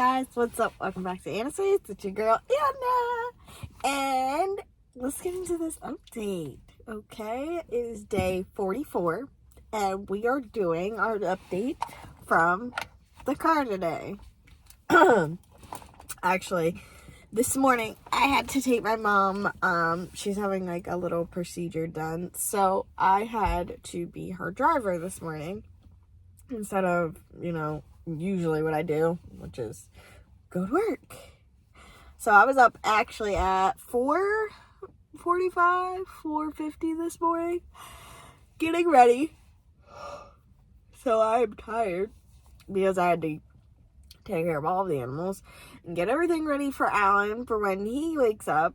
guys, what's up? Welcome back to Anna Says. It's your girl Anna, and let's get into this update. Okay, it is day 44, and we are doing our update from the car today. Actually, this morning I had to take my mom. She's having like a little procedure done, so I had to be her driver this morning instead of, usually what I do, which is go to work. So I was up actually at 4:45, 4:50 this morning, getting ready. So I'm tired because I had to take care of all the animals and get everything ready for Alan for when he wakes up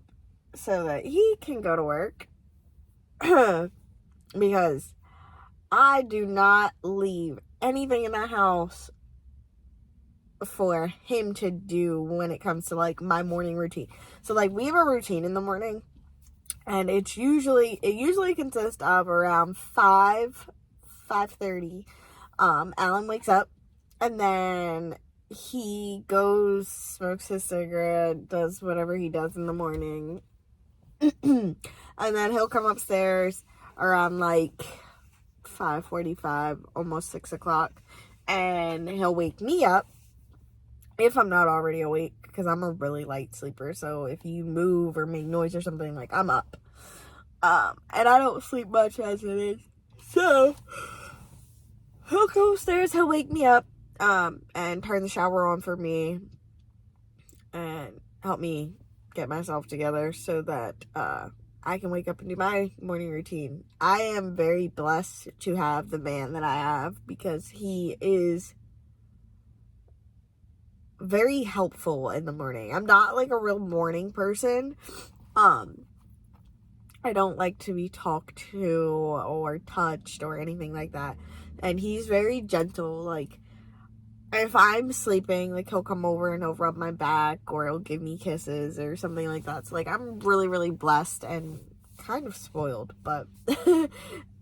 so that he can go to work. Because I do not leave anything in the house for him to do when it comes to like my morning routine. So like we have a routine in the morning, and it usually consists of around 5:30. Alan wakes up, and then he goes, smokes his cigarette, does whatever he does in the morning, and then he'll come upstairs around like 5:45, almost 6 o'clock, and he'll wake me up if I'm not already awake, because I'm a really light sleeper. So if you move or make noise or something, like, I'm up. And I don't sleep much as it is. So he'll go upstairs, he'll wake me up, and turn the shower on for me and help me get myself together so that I can wake up and do my morning routine. I am very blessed to have the man that I have, because he is very helpful in the morning. I'm not like a real morning person. I don't like to be talked to or touched or anything like that. And he's very gentle. Like, if I'm sleeping, like, he'll come over and he'll rub my back, or he'll give me kisses or something like that. So like, I'm really, really blessed and kind of spoiled, but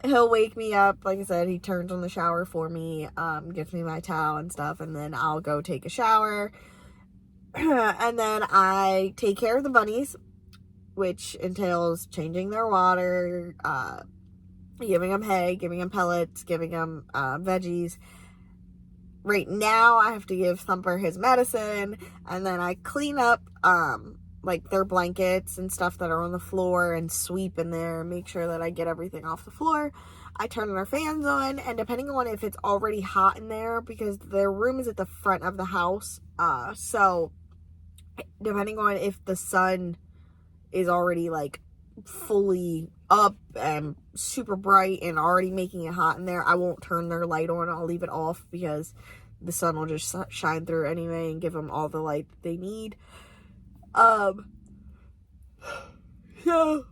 he'll wake me up. Like I said, he turns on the shower for me, gives me my towel and stuff, and then I'll go take a shower. And then I take care of the bunnies, which entails changing their water, giving them hay, giving them pellets, giving them veggies. Right now I have to give Thumper his medicine, and then I clean up like their blankets and stuff that are on the floor, and sweep in there and make sure that I get everything off the floor. I turn their fans on, and depending on if it's already hot in there, because their room is at the front of the house, so depending on if the sun is already like fully up and super bright and already making it hot in there, I won't turn their light on. I'll leave it off, because the sun will just shine through anyway and give them all the light that they need. So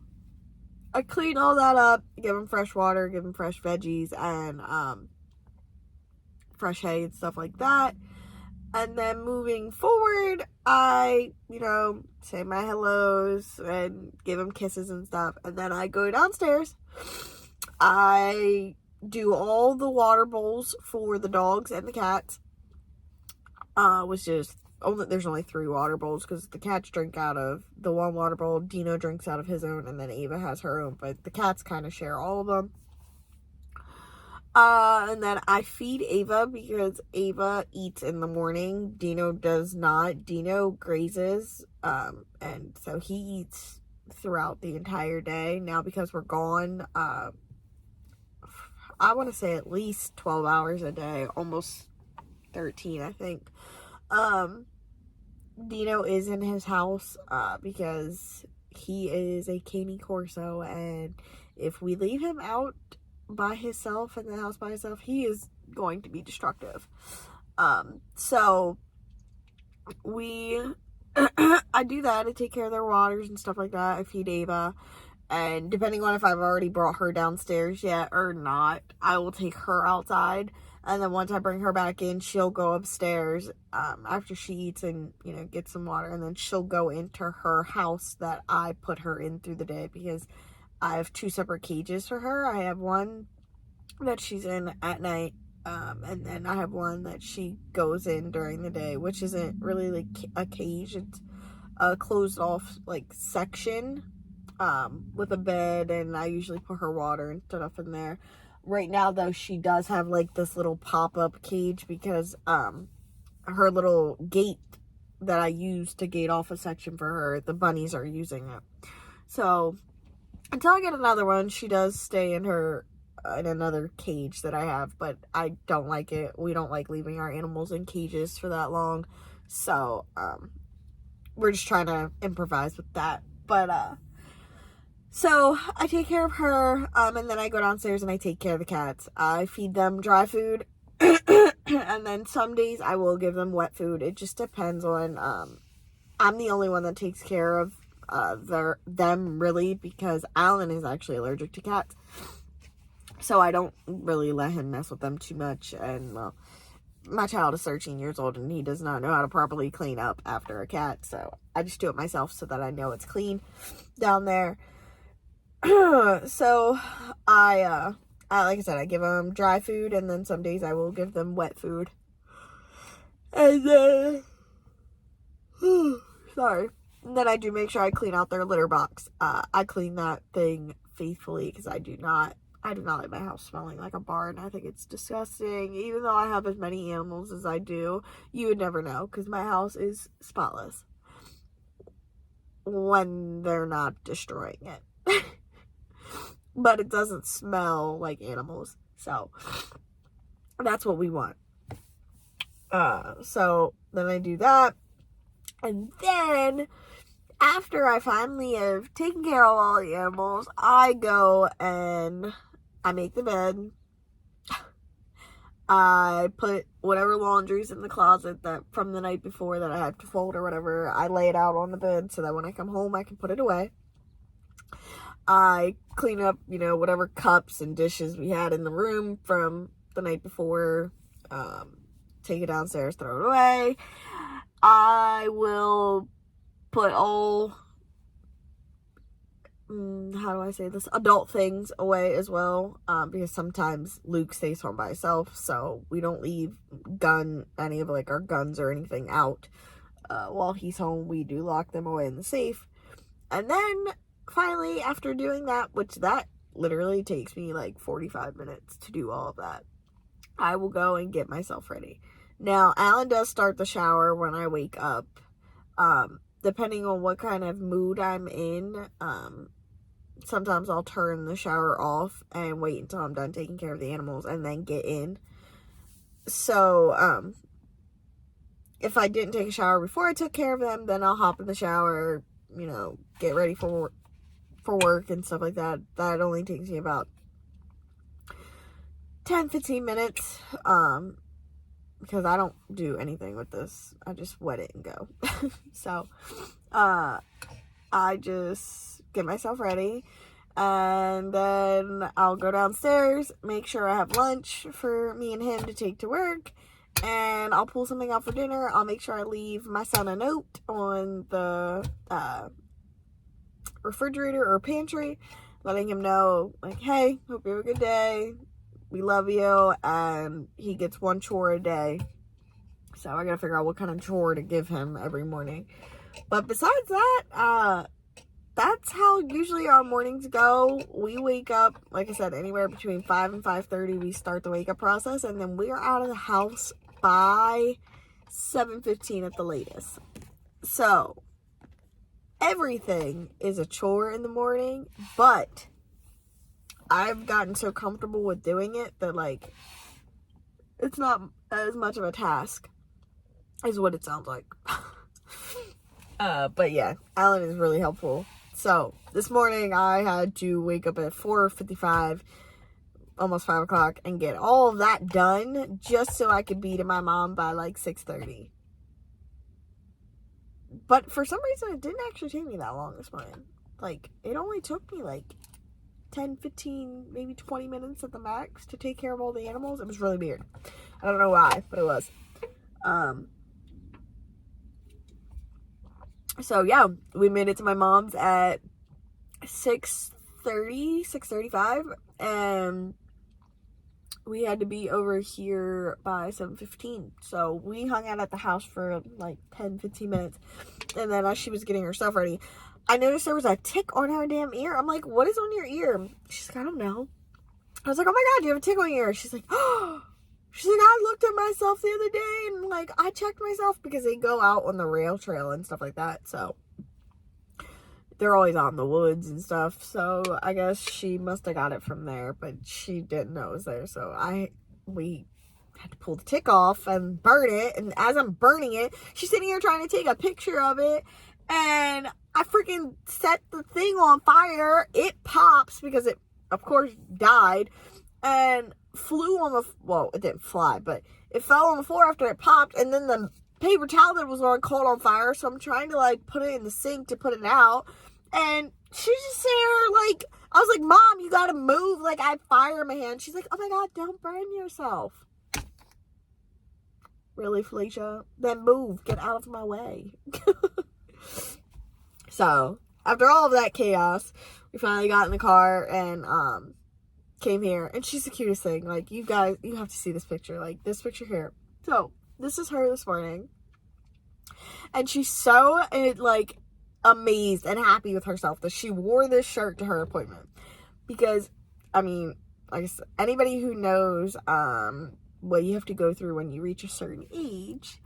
I clean all that up, give them fresh water, give them fresh veggies, and fresh hay and stuff like that. And then moving forward, I, say my hellos and give them kisses and stuff. And then I go downstairs. I do all the water bowls for the dogs and the cats. There's only 3 water bowls, because the cats drink out of the one water bowl, Dino drinks out of his own, and then Ava has her own, but the cats kind of share all of them. And then I feed Ava, because Ava eats in the morning. Dino does not. Dino grazes, and so he eats throughout the entire day. Now, because we're gone, I want to say at least 12 hours a day, almost 13, I think. Dino is in his house, because he is a Cane Corso, and if we leave him out by himself in the house by himself, he is going to be destructive. So I do that. I take care of their waters and stuff like that. I feed Ava, and depending on if I've already brought her downstairs yet or not, I will take her outside. And then once I bring her back in, she'll go upstairs after she eats and, get some water. And then she'll go into her house that I put her in through the day, because I have 2 separate cages for her. I have one that she's in at night, And then I have one that she goes in during the day, which isn't really like a cage. It's a closed off like section with a bed, and I usually put her water and stuff in there. Right now though, she does have like this little pop-up cage because her little gate that I use to gate off a section for her, the bunnies are using it. So until I get another one, she does stay in another cage that I have, but I don't like it. We don't like leaving our animals in cages for that long. So we're just trying to improvise with that. But so I take care of her, and then I go downstairs and I take care of the cats. I feed them dry food, and then some days I will give them wet food. It just depends on, I'm the only one that takes care of them really, because Alan is actually allergic to cats. So I don't really let him mess with them too much. And well, my child is 13 years old and he does not know how to properly clean up after a cat. So I just do it myself so that I know it's clean down there. So I like I said, I give them dry food, and then some days I will give them wet food. And then sorry. And then I do make sure I clean out their litter box. I clean that thing faithfully because I do not like my house smelling like a barn. I think it's disgusting. Even though I have as many animals as I do, you would never know because my house is spotless when they're not destroying it. But it doesn't smell like animals. So that's what we want. So then I do that. And then after I finally have taken care of all the animals, I go and I make the bed. I put whatever laundry's in the closet that from the night before that I have to fold or whatever. I lay it out on the bed so that when I come home, I can put it away. I clean up, whatever cups and dishes we had in the room from the night before. Take it downstairs, throw it away. I will put all, how do I say this, adult things away as well, because sometimes Luke stays home by himself, so we don't leave any of like our guns or anything out while he's home. We do lock them away in the safe. And then finally, after doing that, which that literally takes me like 45 minutes to do all of that, I will go and get myself ready. Now, Alan does start the shower when I wake up. Depending on what kind of mood I'm in, sometimes I'll turn the shower off and wait until I'm done taking care of the animals and then get in. So, if I didn't take a shower before I took care of them, then I'll hop in the shower, get ready for work and stuff like that. That only takes me about 10-15 minutes, because I don't do anything with this. I just wet it and go. So, I just get myself ready, and then I'll go downstairs, make sure I have lunch for me and him to take to work, and I'll pull something out for dinner. I'll make sure I leave my son a note on the refrigerator or pantry, letting him know, like, hey, hope you have a good day. We love you. And he gets one chore a day. So I gotta figure out what kind of chore to give him every morning. But besides that, that's how usually our mornings go. We wake up, like I said, anywhere between 5 and 5:30. We start the wake up process, and then we're out of the house by 7:15 at the latest. So everything is a chore in the morning, but I've gotten so comfortable with doing it that, like, it's not as much of a task is what it sounds like. But yeah, Alan is really helpful. So this morning I had to wake up at 4:55, almost 5 o'clock, and get all of that done just so I could be to my mom by like 6:30. But for some reason it didn't actually take me that long this morning. Like, it only took me like 10, 15, maybe 20 minutes at the max to take care of all the animals. It was really weird. I don't know why, but it was. So yeah, we made it to my mom's at 6:30, 6:35, and we had to be over here by 7:15. So we hung out at the house for like 10-15 minutes. And then as she was getting her stuff ready, I noticed there was a tick on her damn ear. I'm like, what is on your ear? She's like, I don't know. I was like, oh my God, you have a tick on your ear. She's like, oh. She's like, I looked at myself the other day and like I checked myself, because they go out on the rail trail and stuff like that. So they're always out in the woods and stuff. So I guess she must have got it from there, but she didn't know it was there. So we had to pull the tick off and burn it. And as I'm burning it, she's sitting here trying to take a picture of it. And I freaking set the thing on fire. It pops because it, of course, died. And flew on the, well, it didn't fly, but it fell on the floor after it popped. And then the paper towel that was on caught on fire. So I'm trying to like put it in the sink to put it out. And she's just there, like, I was like, Mom, you gotta move. Like, I had fire in my hand. She's like, oh my God, don't burn yourself. Really, Felicia? Then move. Get out of my way. So, after all of that chaos, we finally got in the car and came here. And she's the cutest thing. Like, you guys, you have to see this picture. Like, this picture here. So, this is her this morning. And she's so, like, amazed and happy with herself that she wore this shirt to her appointment. Because, I mean, like I said, anybody who knows what you have to go through when you reach a certain age,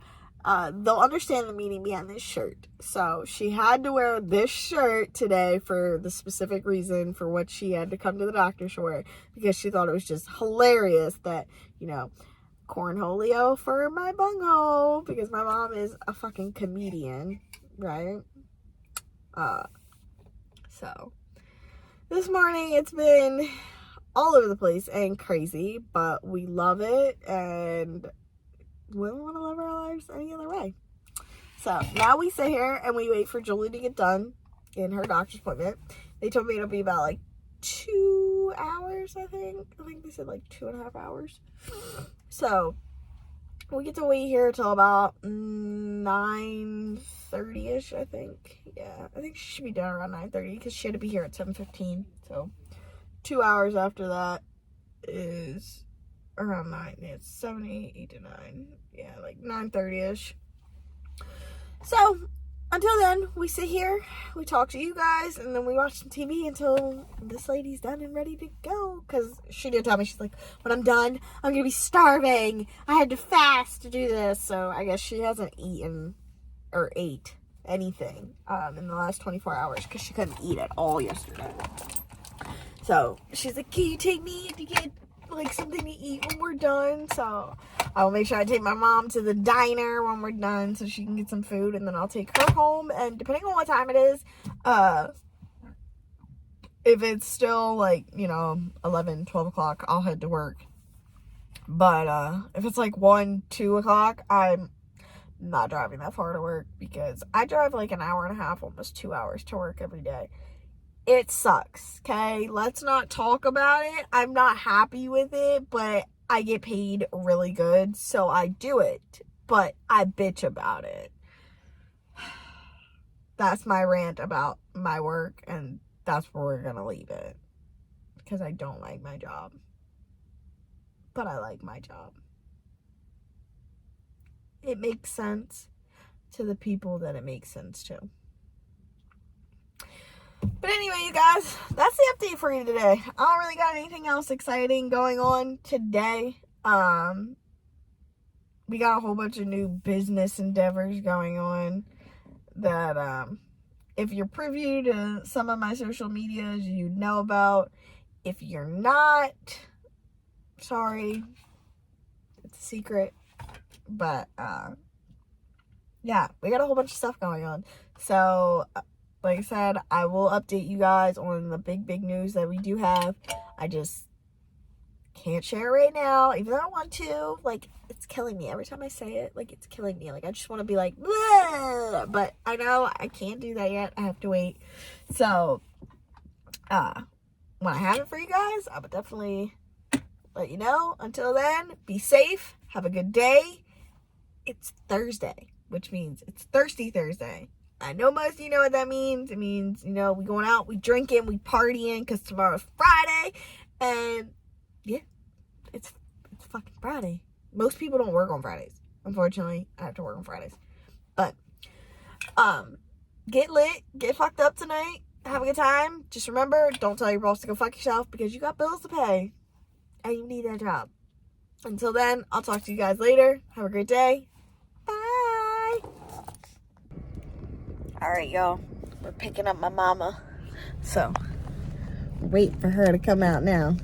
they'll understand the meaning behind this shirt. So she had to wear this shirt today for the specific reason for what she had to come to the doctor's for, because she thought it was just hilarious that, you know, cornholio for my bunghole, because my mom is a fucking comedian, right? So this morning it's been all over the place and crazy, but we love it and we don't want to live our lives any other way. So now we sit here and we wait for Julie to get done in her doctor's appointment. They told me it'll be about like 2 hours, I think they said like 2.5 hours. So we get to wait here till about 9:30ish, I think. Yeah, I think she should be done around 9:30 because she had to be here at 7:15. So 2 hours after that is around 9. It's 7, 8, 8 to 9. Yeah, like 9:30ish. So until then, we sit here, we talk to you guys, and then we watch some TV until this lady's done and ready to go. Because she did tell me, she's like, when I'm done, I'm going to be starving. I had to fast to do this. So I guess she hasn't eaten or ate anything in the last 24 hours because she couldn't eat at all yesterday. So she's like, can you take me to get like something to eat when we're done? So I will make sure I take my mom to the diner when we're done so she can get some food, and then I'll take her home. And depending on what time it is, if it's still like, you know, 11, 12 o'clock, I'll head to work. But if it's like 1, 2 o'clock, I'm not driving that far to work, because I drive like an hour and a half, almost 2 hours to work every day. It sucks, okay? Let's not talk about it. I'm not happy with it, but I get paid really good, so I do it. But I bitch about it. That's my rant about my work, and that's where we're gonna leave it. Because I don't like my job. But I like my job. It makes sense to the people that it makes sense to. But anyway, you guys, that's the update for you today. I don't really got anything else exciting going on today. We got a whole bunch of new business endeavors going on that, if you're privy to some of my social medias, you know about. If you're not, sorry, it's a secret. But, yeah, we got a whole bunch of stuff going on. So, like I said, I will update you guys on the big news that we do have. I just can't share right now, even though I want to. Like, it's killing me. Every time I say it, like, it's killing me. Like, I just want to be like, bleh! But I know I can't do that yet. I have to wait. So, when I have it for you guys, I will definitely let you know. Until then, be safe. Have a good day. It's Thursday, which means it's Thirsty Thursday. I know most of you know what that means. It means, you know, we going out, we drinking, we partying, because tomorrow's Friday. And, yeah, it's fucking Friday. Most people don't work on Fridays. Unfortunately, I have to work on Fridays. But, get lit, get fucked up tonight, have a good time. Just remember, don't tell your boss to go fuck yourself because you got bills to pay and you need that job. Until then, I'll talk to you guys later. Have a great day. Bye. All right, y'all. We're picking up my mama. So, wait for her to come out now.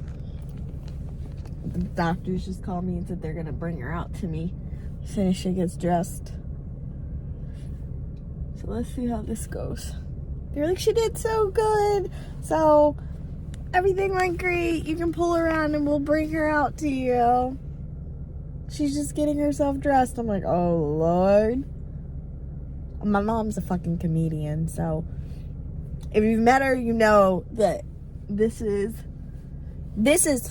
The doctors just called me and said they're going to bring her out to me as soon as she gets dressed. So let's see how this goes. They're like, she did so good. So everything went great. You can pull her around and we'll bring her out to you. She's just getting herself dressed. I'm like, oh Lord. My mom's a fucking comedian. So if you've met her, you know that this is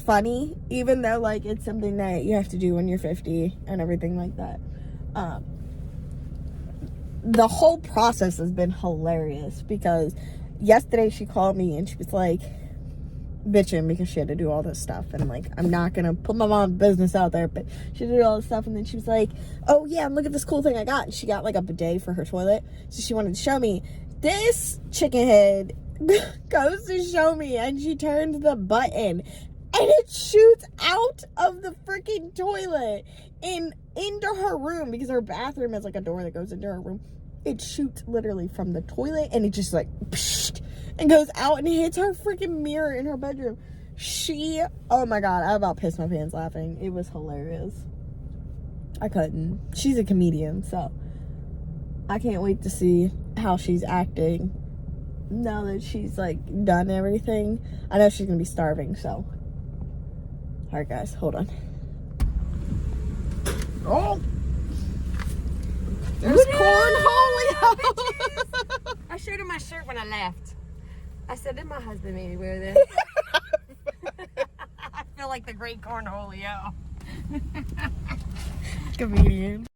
funny. Even though like it's something that you have to do when you're 50 and everything like that. The whole process has been hilarious because yesterday she called me and she was like bitching because she had to do all this stuff, and like, I'm not gonna put my mom's business out there, but she had to do all this stuff. And then she was like, oh yeah, and look at this cool thing I got. And she got like a bidet for her toilet, so she wanted to show me. This chicken head goes to show me and she turns the button and it shoots out of the freaking toilet and into her room, because her bathroom has like a door that goes into her room. It shoots literally from the toilet and it just like psh, and goes out and hits her freaking mirror in her bedroom. Oh my God, I about pissed my pants laughing. It was hilarious. I couldn't. She's a comedian, so I can't wait to see how she's acting now that she's like done everything. I know she's gonna be starving, so. Alright guys, hold on. Oh! There's cornholio! I showed her my shirt when I left. I said, did my husband maybe wear this? I feel like the great cornholio. Comedian.